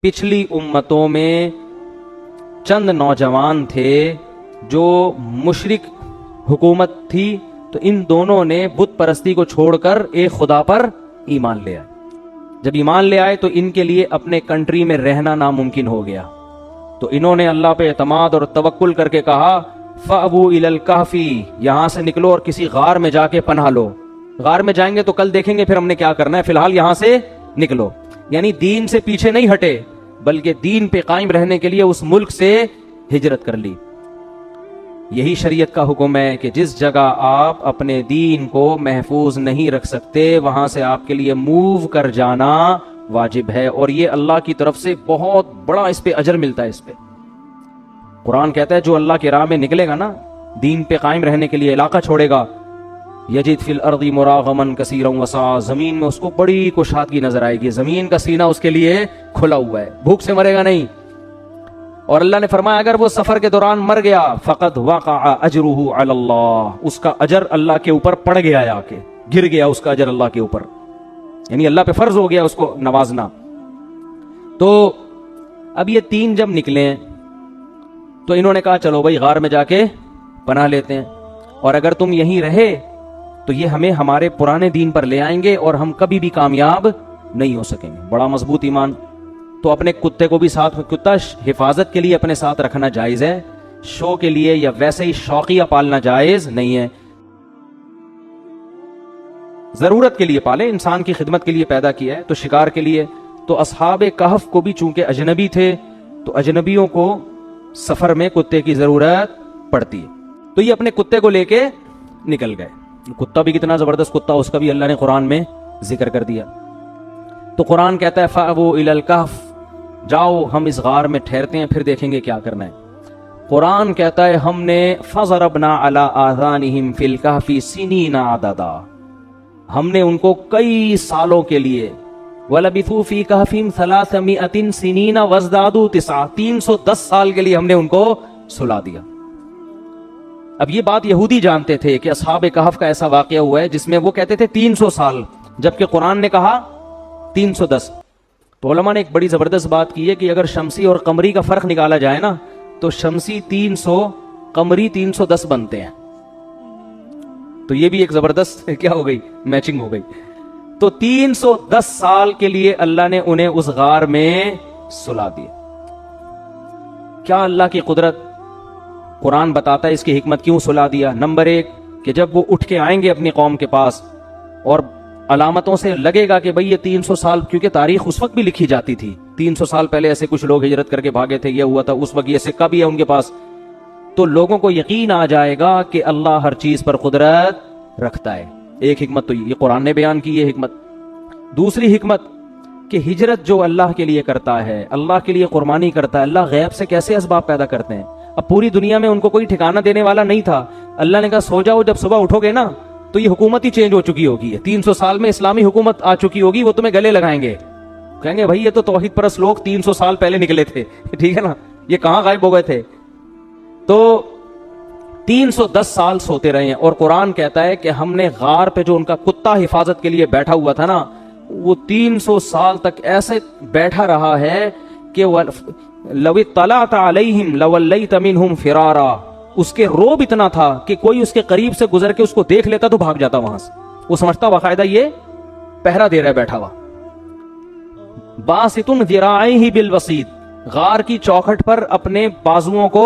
पिछली उम्मतों में चंद नौजवान थे जो मुशरिक हुकूमत थी, तो इन दोनों ने बुत परस्ती को छोड़कर एक खुदा पर ईमान ले आए। जब ईमान ले आए तो इनके लिए अपने कंट्री में रहना नामुमकिन हो गया। तो इन्होंने अल्लाह पे एतमाद और तवक्कुल करके कहा फ़अबू इलल कहफी, यहां से निकलो और किसी गार में जाके पनाह लो। गार में जाएंगे तो कल देखेंगे फिर हमने क्या करना है, फिलहाल यहां से निकलो। यानी दीन से पीछे नहीं हटे, बल्कि दीन पे कायम रहने के लिए उस मुल्क से हिजरत कर ली। यही शरीयत का हुक्म है कि जिस जगह आप अपने दीन को महफूज नहीं रख सकते वहां से आपके लिए मूव कर जाना वाजिब है, और ये अल्लाह की तरफ से बहुत बड़ा इस पे अजर मिलता है। इस पे कुरान कहता है जो अल्लाह की राह में निकलेगा ना, दीन पे कायम रहने के लिए इलाका छोड़ेगा, यजिद फिल अर्दी मुरागमन कसीरन वसा, जमीन में उसको बड़ी कुशादगी नजर आएगी, जमीन का सीना उसके लिए खुला हुआ है, भूख से मरेगा नहीं। और अल्लाह ने फरमाया अगर वो सफर के दौरान मर गया फकद वक़अ अजरुहु अलल्लाह, उसका अजर अल्लाह के ऊपर पड़ गया, आके गिर गया उसका अजर अल्लाह के ऊपर, यानी अल्लाह पे फर्ज हो गया उसको नवाजना। तो अब ये तीन जब निकले तो इन्होंने कहा चलो भाई गार में जाके पनाह लेते हैं, और अगर तुम यहीं रहे तो ये हमें हमारे पुराने दीन पर ले आएंगे और हम कभी भी कामयाब नहीं हो सकेंगे। बड़ा मजबूत ईमान। तो अपने कुत्ते को भी साथ में, कुत्ता हिफाजत के लिए अपने साथ रखना जायज है, शो के लिए या वैसे ही शौकिया पालना जायज नहीं है। जरूरत के लिए पाले, इंसान की खिदमत के लिए पैदा किया है, तो शिकार के लिए। तो असहाबे कहफ को भी चूंकि अजनबी थे तो अजनबियों को सफर में कुत्ते की जरूरत पड़ती है, तो ये अपने कुत्ते को लेके निकल गए। कुत्ता भी कितना जबरदस्त कुत्ता, उसका भी अल्लाह ने कुरान में जिक्र कर दिया। तो कुरान कहता है फ़अबू इलल कहफ, जाओ हम इस गार में ठहरते हैं फिर देखेंगे क्या करना है। कुरान कहता है हमने फ़ज़रबना अला आज़ानिहिम फिल कहफी सिनीना अददा, हमने उनको कई सालों के लिए, वलबिथू फी कहफिम सलासमिअतिन सिनीना वज़दादू तिस्आ, 310 साल के लिए हमने उनको सुला दिया। अब ये बात यहूदी जानते थे कि असहाबे कहफ का ऐसा वाकया हुआ है जिसमें वो कहते थे 300 साल, जबकि कुरान ने कहा 310। तो उलमा ने एक बड़ी जबरदस्त बात की है कि अगर शमसी और कमरी का फर्क निकाला जाए ना, तो शमसी 300, कमरी 310 बनते हैं। तो ये भी एक जबरदस्त क्या हो गई, मैचिंग हो गई। तो 310 साल के लिए अल्लाह ने उन्हें उस गार में सुला दिया। क्या अल्लाह की कुदरत, कुरान बताता है इसकी हिकमत क्यों सुला दिया। नंबर एक कि जब वो उठ के आएंगे अपनी कौम के पास और अलामतों से लगेगा कि भाई ये 300 साल, क्योंकि तारीख उस वक्त भी लिखी जाती थी, 300 साल पहले ऐसे कुछ लोग हिजरत करके भागे थे, ये हुआ था उस वक्त, ये सिक्का भी है उनके पास, तो लोगों को यकीन आ जाएगा कि अल्लाह हर चीज पर कुदरत रखता है। एक हिकमत तो ये कुरान ने बयान की, ये हिकमत। दूसरी हिकमत कि हिजरत जो अल्लाह के लिए करता है, अल्लाह के लिए कुर्बानी करता है, अल्लाह गैब से कैसे असबाब पैदा करते हैं। अब पूरी दुनिया में उनको कोई ठिकाना देने वाला नहीं था, अल्लाह ने कहा सो जाओ, जब सुबह उठोगे ना तो ये हुकूमत ही चेंज हो चुकी होगी, 300 साल में इस्लामी हुकूमत आ चुकी होगी, वो तुम्हें गले लगाएंगे, कहेंगे भाई ये तो तौहीद परस्त लोग 300 साल पहले निकले थे, ठीक है ना, ये कहां गायब हो गए थे। तो 310 साल सोते रहे हैं, और कुरान कहता है कि हमने गार पे जो उनका कुत्ता हिफाजत के लिए बैठा हुआ था ना, वो 300 साल तक ऐसे बैठा रहा है कि लव तलात अलैहिम लवल्लैत मिनहुम फिरारा, उसके रोब इतना था कि कोई उसके करीब से गुजर के उसको देख लेता तो भाग जाता वहां से, वो समझता बाकायदा ये पहरा दे रहा है बैठा हुआ। बासितुन ज़िराइही बिल वसीत, गार की चौखट पर अपने बाजुओं को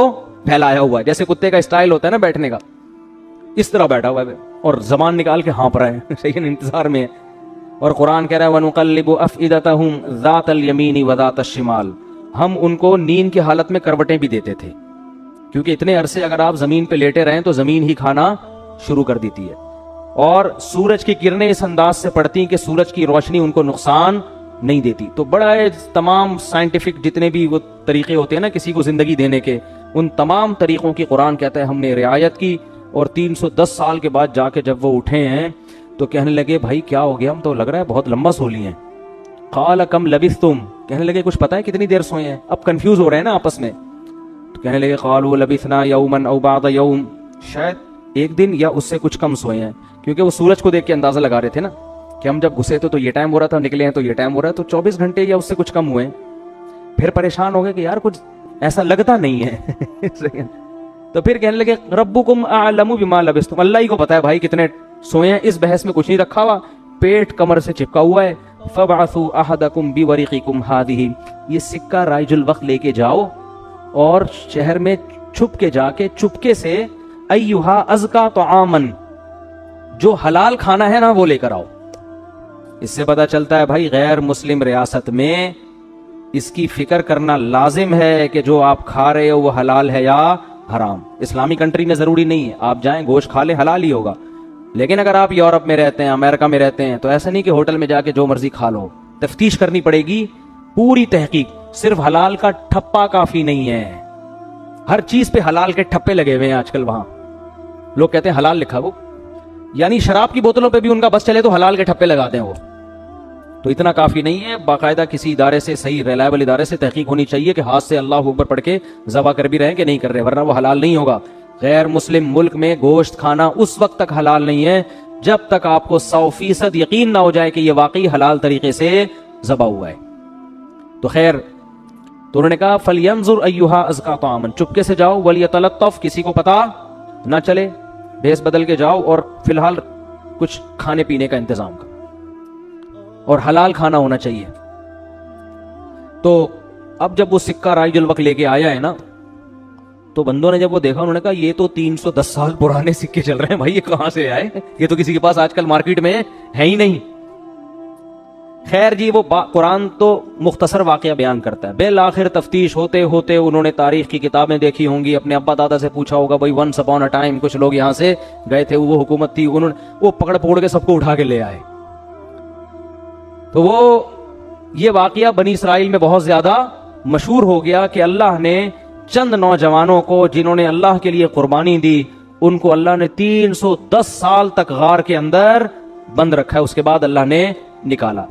फैलाया हुआ है, जैसे कुत्ते का स्टाइल होता है ना बैठने का, इस तरह बैठा हुआ है और जबान निकाल के हाँप रहा है, सही है, इंतजार में है। और कुरान कह रहा है वनुक़ल्लिबु अफ़इदतहुम ज़ातल यमीनी व ज़ातश शिमाल, हम उनको नींद की हालत में करवटें भी देते थे, क्योंकि इतने अरसे अगर आप जमीन पे लेटे रहें तो जमीन ही खाना शुरू कर देती है, और सूरज की किरणें इस अंदाज से पड़ती कि सूरज की रोशनी उनको नुकसान नहीं देती। तो बड़ा है, तमाम साइंटिफिक जितने भी वो तरीके होते हैं ना किसी को जिंदगी देने के, उन तमाम तरीकों की कुरान कहता है हमने रियायत की। और 310 साल के बाद जाके जब वो उठे हैं तो कहने लगे भाई क्या हो गया, हम तो लग रहा है बहुत लंबा सो लिए हैं। क़ाल कम लबिस्थुम, कहने लगे कुछ पता है कितनी देर सोए हैं, अब कंफ्यूज हो रहे हैं ना आपस में। तो कहने लगे क़ालू लबिथना यौमन औ बअद यौम, शायद एक दिन या उससे कुछ कम सोए हैं, क्योंकि वो सूरज को देख के अंदाजा लगा रहे थे ना कि हम जब घुसे तो ये टाइम हो रहा था, निकले हैं तो ये टाइम हो रहा है, तो 24 घंटे या उससे कुछ कम हुए। پھر پریشان ہو گئے کہ یار کچھ ایسا لگتا نہیں ہے تو پھر کہنے لگے ربکم اعلم بما لبستم، اللہ ہی کو پتا ہے بھائی کتنے سوئے ہیں، اس بحث میں کچھ نہیں رکھا ہوا، پیٹ کمر سے چپکا ہوا ہے. فبعثوا احدکم بورقکم ہذہ، یہ سکہ رائج الوقت لے کے جاؤ اور شہر میں چھپ کے جا کے چپکے سے ایھا ازکا طعاما، جو حلال کھانا ہے نا وہ لے کر آؤ. اس سے پتا چلتا ہے بھائی غیر مسلم ریاست میں اس کی فکر کرنا لازم ہے کہ جو آپ کھا رہے ہو وہ حلال ہے یا حرام. اسلامی کنٹری میں ضروری نہیں ہے آپ جائیں گوشت کھا لیں حلال ہی ہوگا، لیکن اگر آپ یورپ میں رہتے ہیں، امریکہ میں رہتے ہیں، تو ایسا نہیں کہ ہوٹل میں جا کے جو مرضی کھا لو، تفتیش کرنی پڑے گی، پوری تحقیق. صرف حلال کا ٹھپا کافی نہیں ہے، ہر چیز پہ حلال کے ٹھپے لگے ہوئے ہیں آج کل. وہاں لوگ کہتے ہیں حلال لکھا، وہ یعنی شراب کی بوتلوں پہ بھی ان کا بس چلے تو حلال کے ٹھپے لگاتے ہیں وہ. تو اتنا کافی نہیں ہے، باقاعدہ کسی ادارے سے، صحیح ریلائبل ادارے سے تحقیق ہونی چاہیے کہ ہاتھ سے اللہ اکبر پڑھ کے ذبح کر بھی رہے کہ نہیں کر رہے، ورنہ وہ حلال نہیں ہوگا. غیر مسلم ملک میں گوشت کھانا اس وقت تک حلال نہیں ہے جب تک آپ کو 100% یقین نہ ہو جائے کہ یہ واقعی حلال طریقے سے ذبح ہوا ہے. تو خیر، تو انہوں نے کہا فَلْيَنْظُرْ أَيُّهَا أَزْكَىٰ طَعَامًا، چپکے سے جاؤ، وَلْيَتَلَطَّفْ، کسی کو پتا نہ چلے، بھیس بدل کے جاؤ اور فی الحال کچھ کھانے پینے کا انتظام کرو اور حلال کھانا ہونا چاہیے. تو اب جب وہ سکہ رائج الوقت لے کے آیا ہے نا، تو بندوں نے جب وہ دیکھا انہوں نے کہا یہ تو 310 سال پرانے سکے چل رہے ہیں بھائی، یہ کہاں سے آئے، یہ تو کسی کے پاس آج کل مارکیٹ میں ہے ہی نہیں. خیر جی، وہ قرآن تو مختصر واقعہ بیان کرتا ہے. بالآخر تفتیش ہوتے ہوتے انہوں نے تاریخ کی کتابیں دیکھی ہوں گی، اپنے ابا دادا سے پوچھا ہوگا بھائی ونس اپون اے ٹائم کچھ لوگ یہاں سے گئے تھے، وہ حکومت تھی، انہوں نے وہ پکڑ پکڑ کے سب کو اٹھا کے لے آئے. تو وہ یہ واقعہ بنی اسرائیل میں بہت زیادہ مشہور ہو گیا کہ اللہ نے چند نوجوانوں کو جنہوں نے اللہ کے لیے قربانی دی، ان کو اللہ نے 310 سال تک غار کے اندر بند رکھا ہے، اس کے بعد اللہ نے نکالا.